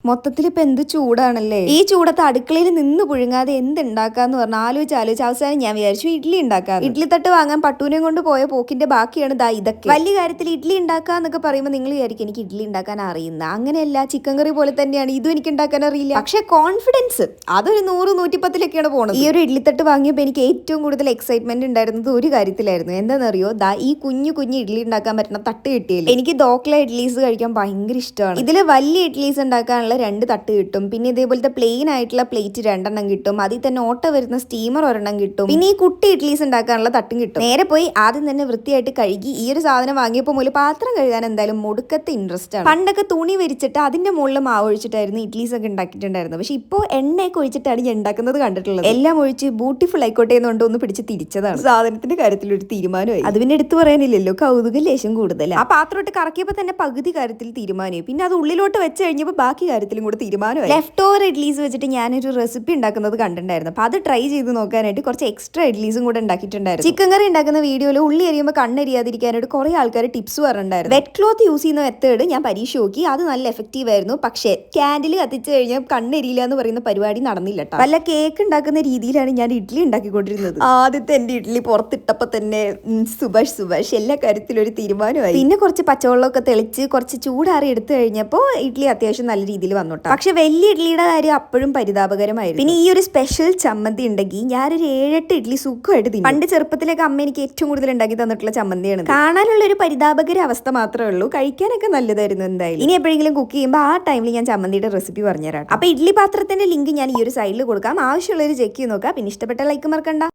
മൊത്തത്തിൽ ഇപ്പൊ എന്ത് ചൂടാണല്ലേ. ഈ ചൂടത്ത് അടുക്കളയിൽ നിന്ന് പുഴുങ്ങാതെ എന്തുണ്ടാക്കാന്ന് പറഞ്ഞാൽ ആലോചിച്ച് അവസാനം ഞാൻ വിചാരിച്ചു ഇഡ്ഡലി ഉണ്ടാക്കാം. ഇഡ്ഡലി തട്ട് വാങ്ങാൻ പട്ടൂനെ കൊണ്ട് പോയ പോക്കിന്റെ ബാക്കിയാണ് ദാ ഇതൊക്കെ. വലിയ കാര്യത്തിൽ ഇഡ്ഡലി ഉണ്ടാക്കാന്നൊക്കെ പറയുമ്പോൾ നിങ്ങൾ വിചാരിക്കും എനിക്ക് ഇഡ്ഡലി ഉണ്ടാക്കാൻ അറിയുന്ന. അങ്ങനെയല്ല, ചിക്കൻ കറി പോലെ തന്നെയാണ് ഇതും എനിക്ക് ഉണ്ടാക്കാൻ അറിയില്ല. പക്ഷെ കോൺഫിഡൻസ് അതൊരു 100-110 പോണത്. ഈ ഒരു ഇഡ്ഡലി തട്ട് വാങ്ങിയപ്പോൾ എനിക്ക് ഏറ്റവും കൂടുതൽ എക്സൈറ്റ്മെന്റ് ഉണ്ടായിരുന്നത് ഒരു കാര്യത്തിലായിരുന്നു. എന്താണെന്നറിയോ, ദാ ഈ കുഞ്ഞു ഇഡ്ഡലി ഉണ്ടാക്കാൻ പറ്റുന്ന തട്ട് കിട്ടിയില്ല. എനിക്ക് ദോക്ല ഇഡ്ഡലീസ് കഴിക്കാൻ ഭയങ്കര ഇഷ്ടമാണ്. ഇതിൽ വലിയ ഇഡ്ഡലീസ് ഉണ്ടാക്കാനുള്ള 2 തട്ട് കിട്ടും. പിന്നെ ഇതേപോലത്തെ പ്ലെയിൻ ആയിട്ടുള്ള പ്ലേറ്റ് 2 കിട്ടും. അതിൽ തന്നെ ഓട്ട വരുന്ന സ്റ്റീമർ 1 കിട്ടും. പിന്നെ ഈ കുട്ടി ഇഡ്ഡലീസ് ഉണ്ടാക്കാനുള്ള തട്ടും കിട്ടും. നേരെ പോയി ആദ്യം തന്നെ വൃത്തിയായിട്ട് കഴുകി ഈ ഒരു സാധനം വാങ്ങിയപ്പോൾ മുതൽ പാത്രം കഴുകാൻ എന്തായാലും മുടുക്കത്തെ ഇൻട്രസ്റ്റ് ആണ്. പണ്ടൊക്കെ തുണി വിരിച്ചിട്ട് അതിന്റെ മുകളിൽ മാവ് ഒഴിച്ചിട്ടായിരുന്നു ഇഡ്ഡലീസ് ഒക്കെ ഉണ്ടാക്കിയിട്ടുണ്ടായിരുന്നത്. പക്ഷെ ഇപ്പോൾ എണ്ണയൊക്കെ ഒഴിച്ചിട്ടാണ് ഞാൻ ഉണ്ടാക്കുന്നത് കണ്ടിട്ടുള്ളത്. എല്ലാം ഒഴിച്ച് ബ്യൂട്ടിഫുൾ ആയിക്കോട്ടെ എന്നുകൊണ്ട് ഒന്ന് പിടിച്ച് തിരിച്ചതാണ്. സാധനത്തിന്റെ കാര്യത്തിൽ ഒരു തീരുമാനമായി. അത് പിന്നെ എടുത്തു പറയാനില്ലല്ലോ, കൗതുക ലേശം കൂടുതലാണ്. ആ പാത്രോട്ട് കറക്കിയപ്പോൾ തന്നെ പകുതി കാര്യത്തിൽ തീരുമാനമായി. പിന്നെ അത് ഉള്ളിലോട്ട് വെച്ച് കഴിഞ്ഞപ്പോൾ ബാക്കി കാര്യത്തിലും കൂടെ തീരുമാനമായി. ലെഫ്റ്റ് ഓവർ ഇഡ്ഡലീസ് വെച്ചിട്ട് ഞാനൊരു റെസിപ്പി ഉണ്ടാക്കുന്നത് കണ്ടിട്ടുണ്ടായിരുന്നു. അപ്പൊ അത് ട്രൈ ചെയ്ത് നോക്കാനായിട്ട് കുറച്ച് എക്സ്ട്രാ ഇഡ്ഡലീസും കൂടെ ഉണ്ടാക്കിയിട്ടുണ്ടായിരുന്നു. ചിക്കൻ കറി ഉണ്ടാക്കുന്ന വീഡിയോയിൽ ഉള്ളി എറിയുമ്പോൾ കണ്ണെരിയാതിരിക്കാനായിട്ട് കുറെ ആൾക്കാർ ടിപ്സ് പറഞ്ഞിട്ടുണ്ടായിരുന്നു. വെറ്റ് ക്ലോത്ത് യൂസ് ചെയ്യുന്ന മെത്തേഡ് ഞാൻ പരീക്ഷ നോക്കി, അത് നല്ല എഫക്റ്റീവ് ആയിരുന്നു. പക്ഷേ ക്യാൻഡിൽ കത്തിച്ചു കഴിഞ്ഞാൽ കണ്ണെരിയില്ല എന്ന് പറയുന്ന പരിപാടി നടന്നില്ല കേട്ടോ. വല്ല കേക്ക് ഉണ്ടാക്കുന്ന രീതിയിലാണ് ഞാൻ ഇഡ്ഡലി ഉണ്ടാക്കിക്കൊണ്ടിരുന്നത്. ആദ്യത്തെ എന്റെ ഇഡ്ഡലി പുറത്തിട്ടപ്പോ തന്നെ സുഭാഷ് എല്ലാ കാര്യത്തിലും ഒരു തീരുമാനമായി. പിന്നെ കുറച്ച് പച്ചവെള്ളമൊക്കെ തെളിച്ച് കുറച്ച് ചൂടാറി എടുത്തു കഴിഞ്ഞപ്പോൾ ഇഡ്ഡലി അത്യാവശ്യം നല്ല രീതിയിൽ വന്നോട്ടോ. പക്ഷെ വലിയ ഇഡ്ഡലിയുടെ കാര്യം അപ്പോഴും പരിതാപകരമായിരുന്നു. പിന്നെ ഈ ഒരു സ്പെഷ്യൽ ചമ്മന്തി ഉണ്ടെങ്കിൽ ഞാനൊരു 7-8 ഇഡ്ഡലി സുഖമായിട്ട് തിന്നും. പണ്ട് ചെറുപ്പത്തിലേക്ക് അമ്മ എനിക്ക് ഏറ്റവും കൂടുതൽ ഉണ്ടാക്കി തന്നിട്ടുള്ള ചമ്മന്തിയാണ്. കാണാനുള്ള ഒരു പരിതാപകര അവസ്ഥ മാത്രമേ ഉള്ളൂ, കഴിക്കാനൊക്കെ നല്ലതായിരുന്നു. എന്തായാലും ഇനി എപ്പോഴെങ്കിലും കുക്ക് ചെയ്യുമ്പോൾ ആ ടൈമിൽ ഞാൻ ചമ്മന്തിയുടെ റെസിപ്പി പറഞ്ഞുതരാം. അപ്പൊ ഇഡ്ഡലി പാത്രത്തിന്റെ ലിങ്ക് ഞാൻ ഈ ഒരു സൈഡിൽ കൊടുക്കാം. ആവശ്യമുള്ളവർ ചെക്ക് ചെയ്ത് നോക്കാം. പിന്നെ ഇഷ്ടപ്പെട്ട ലൈക്ക് മറക്കണ്ട.